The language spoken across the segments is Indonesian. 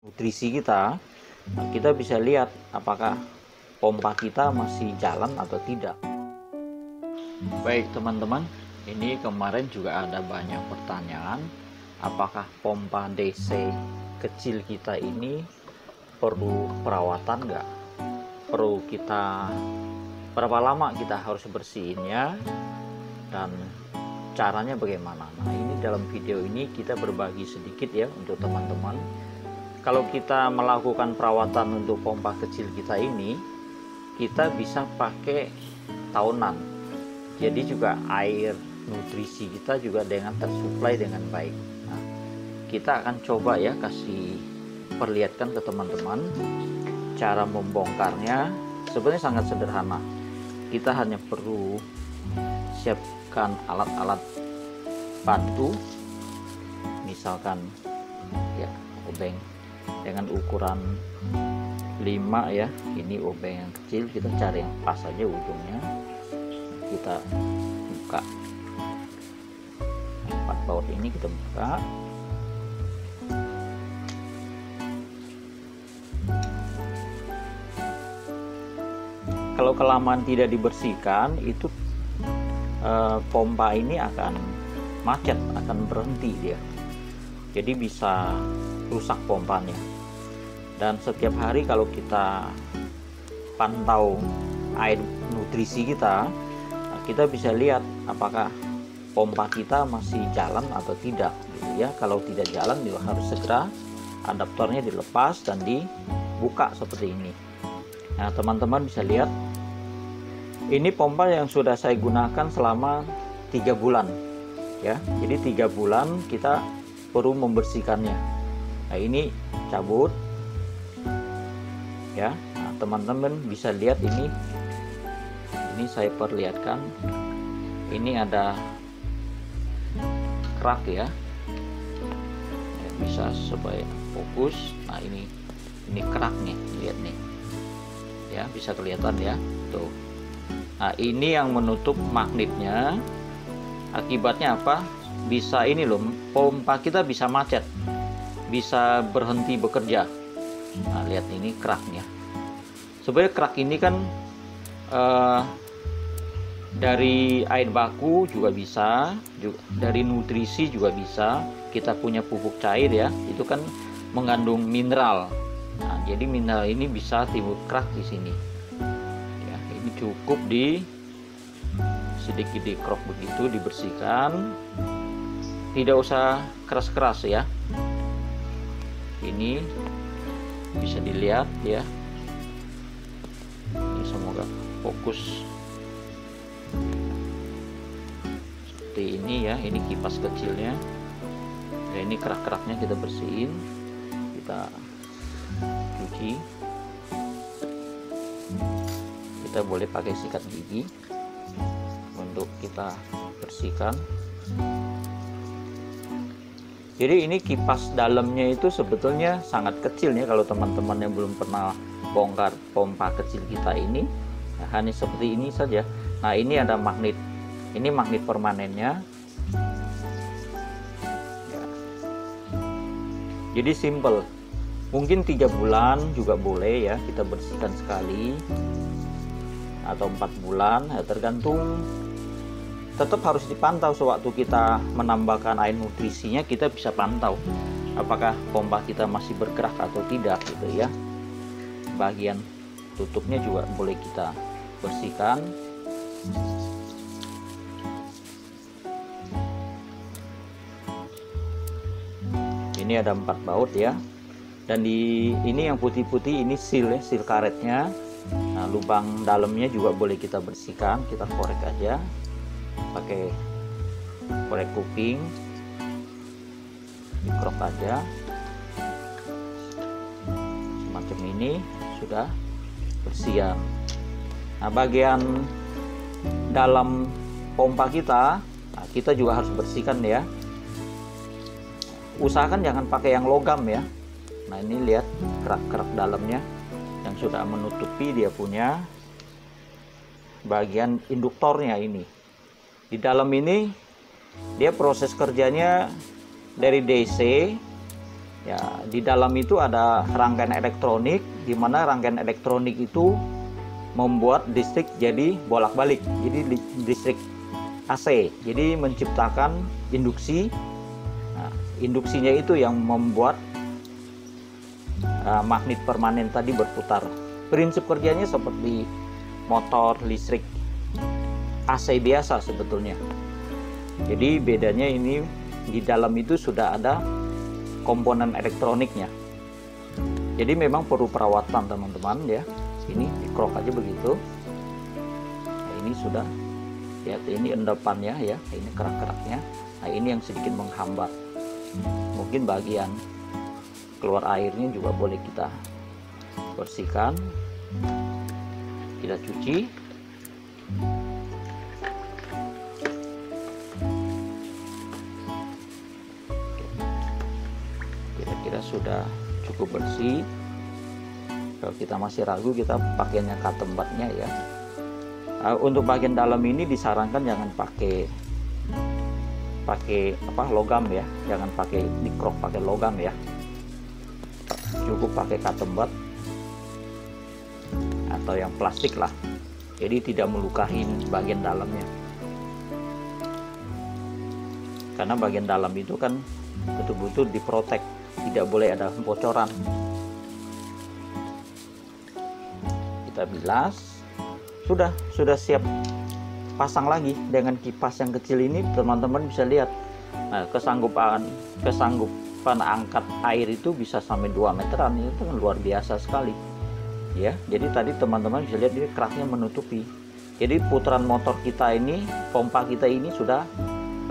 nutrisi kita, kita bisa lihat apakah pompa kita masih jalan atau tidak. Baik teman-teman, ini kemarin juga ada banyak pertanyaan, apakah pompa DC kecil kita ini perlu perawatan nggak? Perlu kita berapa lama kita harus bersihinnya, dan caranya bagaimana? Nah, ini dalam video ini kita berbagi sedikit ya untuk teman-teman. Kalau kita melakukan perawatan untuk pompa kecil kita ini, kita bisa pakai tahunan. Jadi juga air nutrisi kita juga dengan tersuplai dengan baik. Nah, kita akan coba ya kasih perlihatkan ke teman-teman cara membongkarnya. Sebenarnya sangat sederhana. Kita hanya perlu siapkan alat-alat bantu, misalkan ya obeng dengan ukuran 5 ya. Ini obeng yang kecil, kita cari yang pas saja ujungnya, kita buka 4 baut ini, kita buka. Kalau kelamaan tidak dibersihkan, itu pompa ini akan macet, akan berhenti dia, jadi bisa rusak pompanya. Dan setiap hari kalau kita pantau air nutrisi kita, kita bisa lihat apakah pompa kita masih jalan atau tidak gitu ya. Kalau tidak jalan, juga harus segera adaptornya dilepas dan dibuka seperti ini. Nah, teman-teman bisa lihat, ini pompa yang sudah saya gunakan selama 3 bulan ya. Jadi 3 bulan kita perlu membersihkannya. Nah, ini cabut ya. Nah, teman-teman bisa lihat ini saya perlihatkan, ini ada kerak ya, bisa supaya fokus. Nah, ini kerak nih, lihat nih ya, bisa kelihatan ya tuh. Nah, ini yang menutup magnetnya. Akibatnya apa? Bisa ini loh, pompa kita bisa macet, bisa berhenti bekerja. Nah, lihat ini keraknya. Sebenarnya kerak ini kan dari air baku juga bisa, dari nutrisi juga bisa. Kita punya pupuk cair ya, itu kan mengandung mineral. Nah, jadi mineral ini bisa timbul kerak di sini. Ya, ini cukup sedikit dikrok begitu, dibersihkan. Tidak usah keras-keras ya. Ini bisa dilihat ya. Ini semoga fokus. Seperti ini ya, ini kipas kecilnya. Ya, ini kerak-keraknya kita bersihin, kita cuci. Kita boleh pakai sikat gigi untuk kita bersihkan. Jadi ini kipas dalamnya itu sebetulnya sangat kecil ya, kalau teman-teman yang belum pernah bongkar pompa kecil kita ini, nah, hanya seperti ini saja. Nah, ini ada magnet, ini magnet permanennya ya. Jadi simple, mungkin 3 bulan juga boleh ya kita bersihkan sekali, atau 4 bulan ya, tergantung. Tetap harus dipantau sewaktu kita menambahkan air nutrisinya, kita bisa pantau apakah pompa kita masih bergerak atau tidak gitu ya. Bagian tutupnya juga boleh kita bersihkan. Ini ada 4 baut ya, dan ini yang putih-putih ini seal ya, seal karetnya. Nah, lubang dalamnya juga boleh kita bersihkan, kita korek aja pakai korek kuping, dikrok aja semacam ini, sudah bersihan. Nah, bagian dalam pompa kita, nah, kita juga harus bersihkan ya. Usahakan jangan pakai yang logam ya. Nah, ini lihat kerak-kerak dalamnya yang sudah menutupi dia punya bagian induktornya ini. Di dalam ini dia proses kerjanya dari DC Ya, di dalam itu ada rangkaian elektronik, di mana rangkaian elektronik itu membuat listrik jadi bolak-balik, jadi listrik AC, jadi menciptakan induksi. Nah, induksinya itu yang membuat magnet permanen tadi berputar. Prinsip kerjanya seperti motor listrik AC biasa sebetulnya. Jadi bedanya ini di dalam itu sudah ada komponen elektroniknya. Jadi memang perlu perawatan teman-teman ya. Ini dikrok aja begitu. Nah, ini sudah lihat, ini endapannya ya, ini kerak-keraknya. Nah, ini yang sedikit menghambat. Mungkin bagian keluar airnya juga boleh kita bersihkan. Kita cuci. Kira-kira sudah cukup bersih. Kalau kita masih ragu, kita pakainya cotton budnya ya. Untuk bagian dalam ini disarankan jangan pakai logam ya, jangan pakai dikrok pakai logam ya, cukup pakai cotton bud atau yang plastik lah, jadi tidak melukai bagian dalamnya, karena bagian dalam itu kan betul-betul diprotek, tidak boleh ada bocoran. Kita bilas, sudah siap pasang lagi. Dengan kipas yang kecil ini teman-teman bisa lihat, nah, kesanggupan angkat air itu bisa sampai 2 meteran, itu kan luar biasa sekali ya. Jadi tadi teman-teman bisa lihat ini keraknya menutupi, jadi putaran motor kita ini, pompa kita ini sudah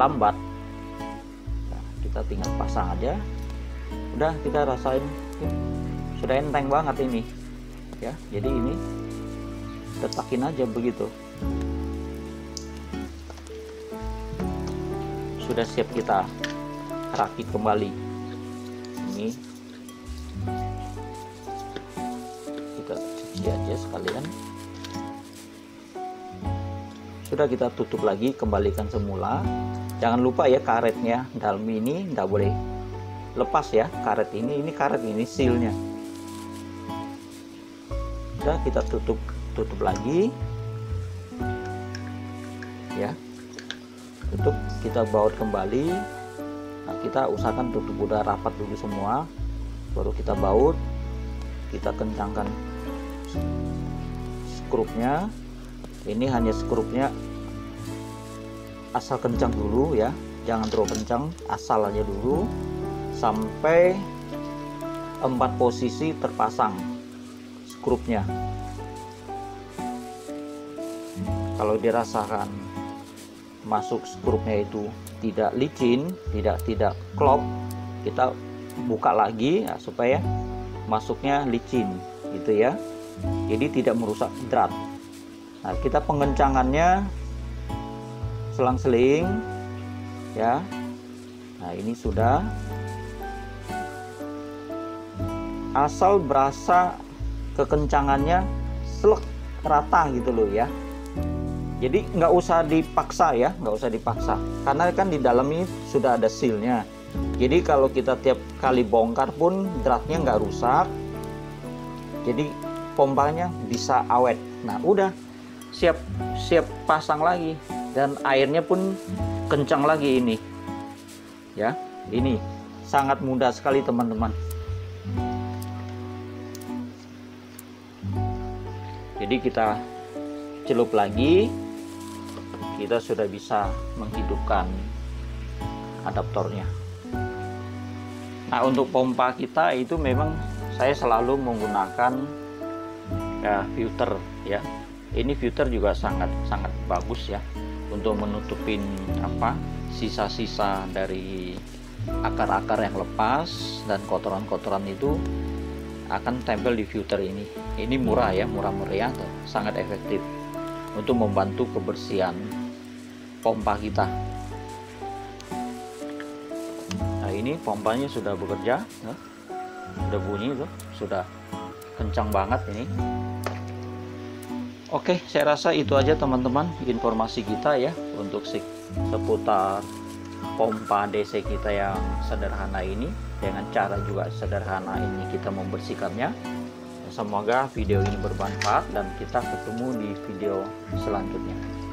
lambat. Nah, kita tinggal pasang aja, udah kita rasain sudah enteng banget ini ya. Jadi ini letakin aja begitu, sudah siap kita rakit kembali. Ini kita cuci aja sekalian, sudah kita tutup lagi, kembalikan semula. Jangan lupa ya, karetnya dalam ini tidak boleh lepas ya, karet ini karet ini sealnya. Sudah kita tutup lagi ya, tutup, kita baut kembali. Nah, kita usahakan tutup udah rapat dulu semua, baru kita baut. Kita kencangkan skrupnya, ini hanya skrupnya asal kencang dulu ya, jangan terlalu kencang, asal aja dulu sampai 4 posisi terpasang skrupnya. Kalau dirasakan masuk skrupnya itu tidak licin, tidak klop, kita buka lagi ya, supaya masuknya licin gitu ya, jadi tidak merusak drat. Nah, kita pengencangannya selang-seling ya. Nah, ini sudah, asal berasa kekencangannya selek rata gitu loh ya. Jadi nggak usah dipaksa ya, nggak usah dipaksa, karena kan di dalam ini sudah ada sealnya. Jadi kalau kita tiap kali bongkar pun dratnya nggak rusak, jadi pompanya bisa awet. Nah, udah siap pasang lagi, dan airnya pun kencang lagi ini ya. Ini sangat mudah sekali teman-teman. Jadi kita celup lagi, kita sudah bisa menghidupkan adaptornya. Nah, untuk pompa kita itu memang saya selalu menggunakan filter ya. Ini filter juga sangat bagus ya, untuk menutupin sisa-sisa dari akar-akar yang lepas dan kotoran-kotoran itu akan tempel di filter ini. Ini murah ya, murah meriah, sangat efektif untuk membantu kebersihan pompa kita. Nah, ini pompanya sudah bekerja, sudah bunyi tuh, sudah kencang banget ini. Oke, saya rasa itu aja teman-teman informasi kita ya untuk seputar pompa DC kita yang sederhana ini. dengan cara juga sederhana ini kita membersihkannya. Semoga video ini bermanfaat dan kita ketemu di video selanjutnya.